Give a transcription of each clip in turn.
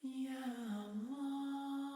Ya Allah,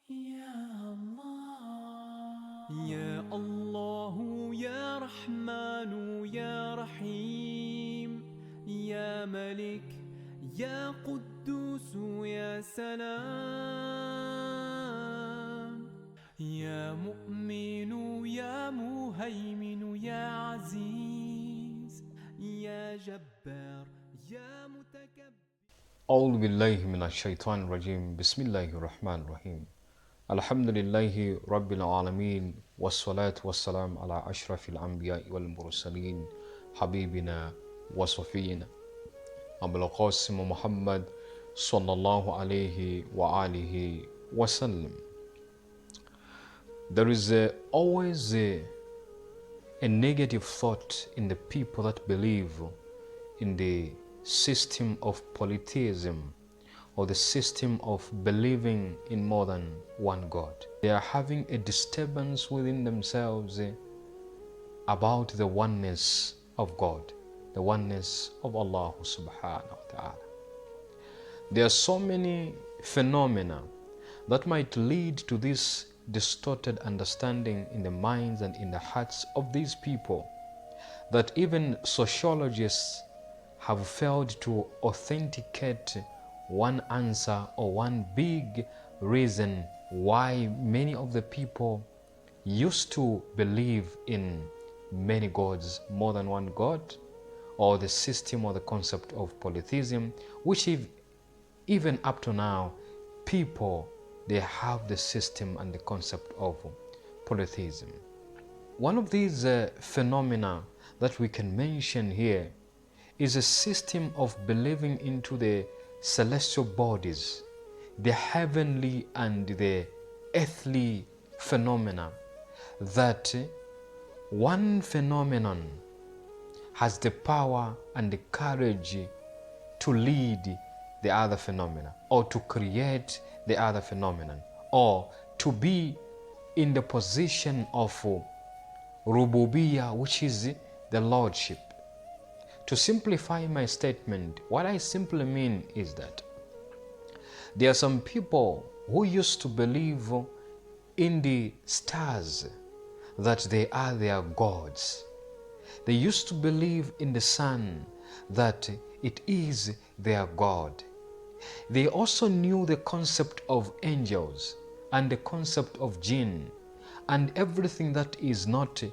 Ya Allah, Ya Allah, Ya Rahman, Ya Rahim, Ya Malik, Ya Quddus, Ya Salam, Ya Mu'min, Ya Muhaymin, Ya Aziz, Ya Jabbar, Ya Mutakabbir. أعوذ بالله من الشيطان الرجيم بسم الله الرحمن الرحيم الحمد لله رب العالمين والصلاة والسلام على أشرف الأنبياء والمرسلين حبيبنا وصفينا أبو القاسم محمد صلى الله عليه وآله وسلم. There is always a negative thought in the people that believe in the system of polytheism or the system of believing in more than one God. They are having a disturbance within themselves about the oneness of God, the oneness of Allah subhanahu wa ta'ala. There are so many phenomena that might lead to this distorted understanding in the minds and in the hearts of these people that even sociologists have failed to authenticate one answer or one big reason why many of the people used to believe in many gods, more than one God, or the system or the concept of polytheism, which even up to now, people, they have the system and the concept of polytheism. One of these phenomena that we can mention here is a system of believing into the celestial bodies, the heavenly and the earthly phenomena, that one phenomenon has the power and the courage to lead the other phenomena, or to create the other phenomenon, or to be in the position of Rububiyah, which is the Lordship. To simplify my statement, what I simply mean is that there are some people who used to believe in the stars, that they are their gods. They used to believe in the sun, that it is their God. They also knew the concept of angels and the concept of jinn and everything that is not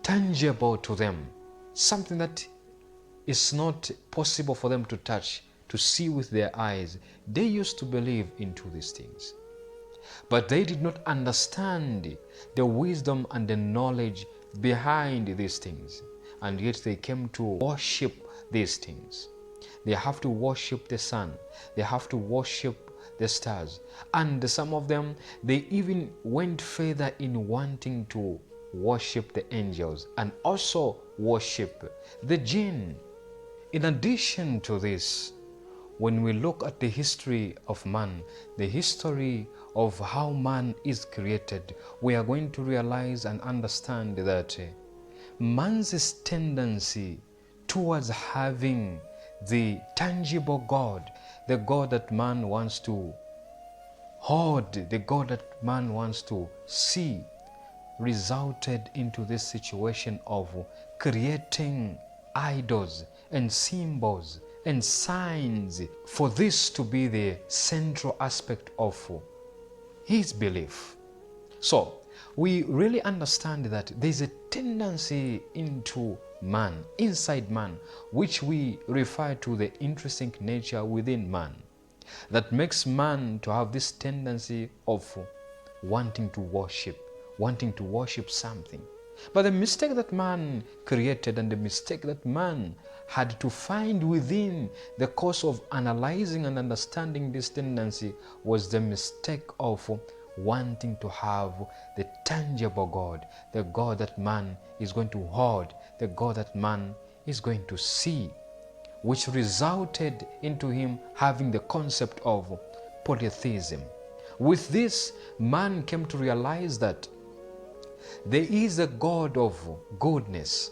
tangible to them, something that is not possible for them to touch, to see with their eyes. They used to believe into these things. But they did not understand the wisdom and the knowledge behind these things. And yet they came to worship these things. They have to worship the sun. They have to worship the stars. And some of them, they even went further in wanting to worship the angels and also worship the jinn. In addition to this, when we look at the history of man, the history of how man is created, we are going to realize and understand that man's tendency towards having the tangible God, the God that man wants to hold, the God that man wants to see, resulted into this situation of creating idols and symbols and signs for this to be the central aspect of his belief. So we really understand that there's a tendency into man, inside man, which we refer to the intrinsic nature within man, that makes man to have this tendency of wanting to worship something. But the mistake that man created and the mistake that man had to find within the course of analyzing and understanding this tendency was the mistake of wanting to have the tangible God, the God that man is going to hold, the God that man is going to see, which resulted into him having the concept of polytheism. With this, man came to realize that there is a God of goodness,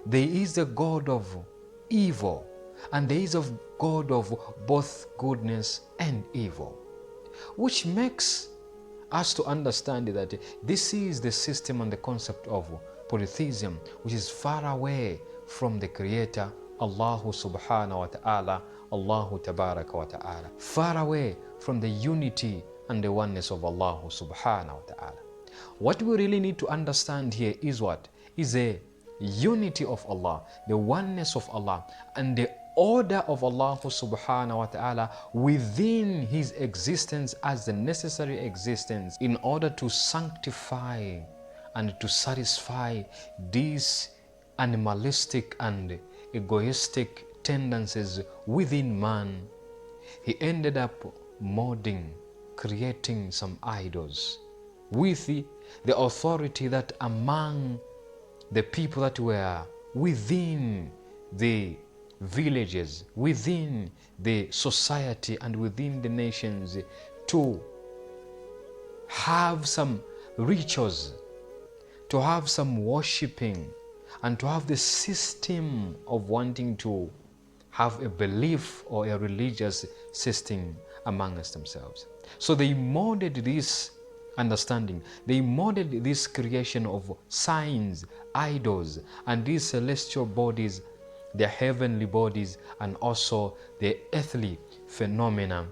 there is a God of evil, and there is a God of both goodness and evil, which makes us to understand that this is the system and the concept of polytheism, which is far away from the Creator, Allah subhanahu wa ta'ala, Allahu tabaraka wa ta'ala, far away from the unity and the oneness of Allah subhanahu wa ta'ala. What we really need to understand here is what? Is a unity of Allah, the oneness of Allah, and the order of Allah subhanahu wa ta'ala within His existence as the necessary existence in order to sanctify and to satisfy these animalistic and egoistic tendencies within man. He ended up molding, creating some idols with the authority that among the people that were within the villages, within the society and within the nations, to have some rituals, to have some worshipping, and to have the system of wanting to have a belief or a religious system amongst themselves. So they molded this understanding, they molded this creation of signs, idols, and these celestial bodies, the heavenly bodies, and also the earthly phenomena,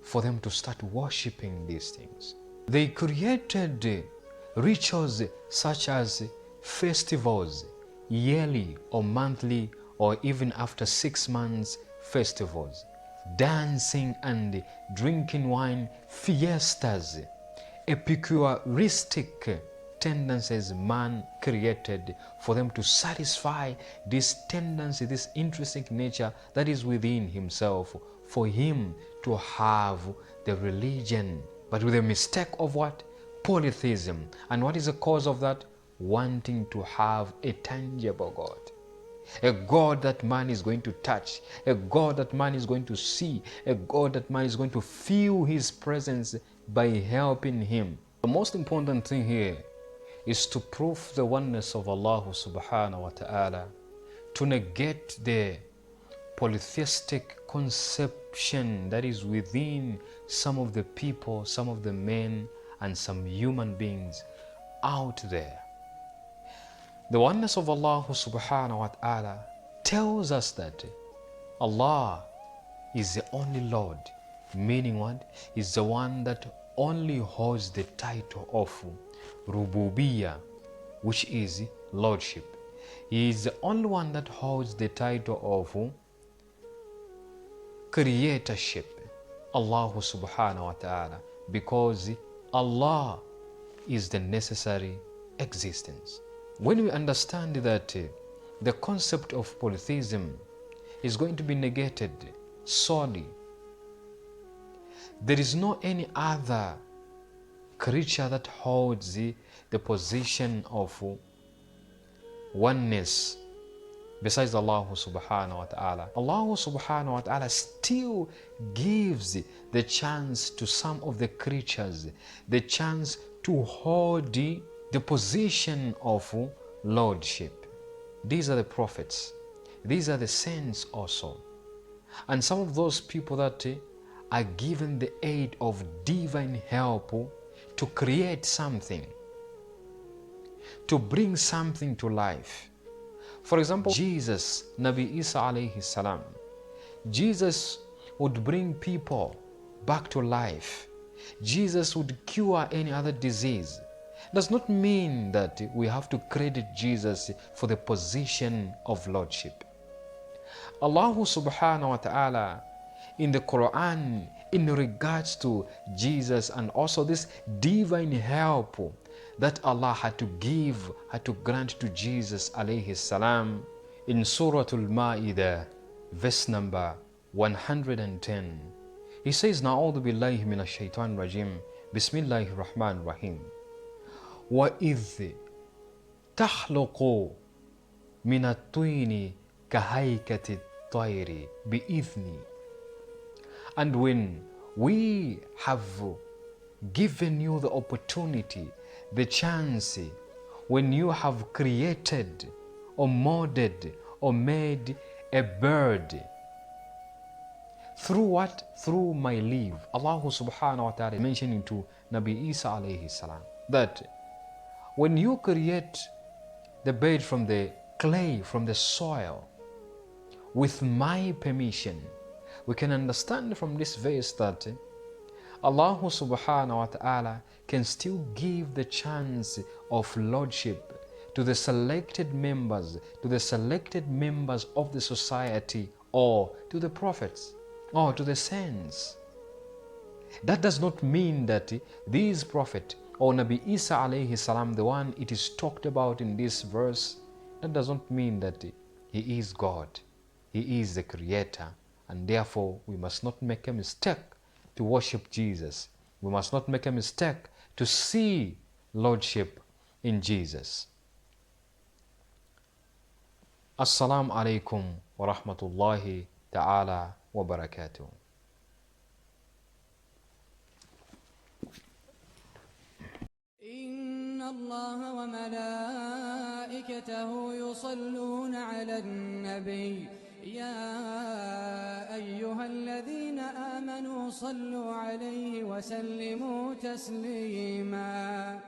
for them to start worshipping these things. They created rituals such as festivals, yearly or monthly or even after 6 months festivals, dancing and drinking wine, fiestas, epicuristic tendencies man created for them to satisfy this tendency, this intrinsic nature that is within himself, for him to have the religion, but with a mistake of what? Polytheism. And what is the cause of that? Wanting to have a tangible God, a God that man is going to touch, a God that man is going to see, a God that man is going to feel his presence by helping him. The most important thing here is to prove the oneness of Allah subhanahu wa ta'ala, to negate the polytheistic conception that is within some of the people, some of the men and some human beings out there. The oneness of Allah subhanahu wa ta'ala tells us that Allah is the only Lord, meaning what? Is the one that only holds the title of Rububiyyah, which is Lordship. He is the only one that holds the title of Creatorship, Allah subhanahu wa ta'ala, because Allah is the necessary existence. When we understand that the concept of polytheism is going to be negated solely, there is no any other creature that holds the position of oneness besides Allah subhanahu wa ta'ala. Allah subhanahu wa ta'ala still gives the chance to some of the creatures, the chance to hold the position of lordship. These are the prophets, these are the saints also, and some of those people that are given the aid of divine help to create something, to bring something to life. For example, Jesus, Nabi Isa alayhi salam, Jesus would bring people back to life. Jesus would cure any other disease. Does not mean that we have to credit Jesus for the position of lordship. Allah subhanahu wa ta'ala in the Quran, in regards to Jesus and also this divine help that Allah had to give, had to grant to Jesus alayhi salam, in Surah Al-Ma'idah, verse number 110, He says, Na'udhu billahi minash shaitan rajim, Bismillahir Rahmanir Rahim. وَإِذْ تَخْلُقُ مِنَ الطِّينِ كَهَيْكَةِ الطَّيْرِ بِإِذْنِ. And when we have given you the opportunity, the chance, when you have created or molded or made a bird Through what? Through my leave. Allah subhanahu wa ta'ala is mentioning to Nabi Isa alayhi salam that when you create the bed from the clay, from the soil, with my permission, we can understand from this verse that Allah subhanahu wa ta'ala can still give the chance of lordship to the selected members, of the society, or to the prophets, or to the saints. That does not mean that these prophet or Nabi Isa alayhi salam, the one it is talked about in this verse, that does not mean that he is God. He is the creator, and therefore we must not make a mistake to worship Jesus. We must not make a mistake to see lordship in Jesus. Assalamu alaikum wa rahmatullahi ta'ala wa barakatuh. الله وملائكته يصلون على النبي يا أيها الذين آمنوا صلوا عليه وسلموا تسليما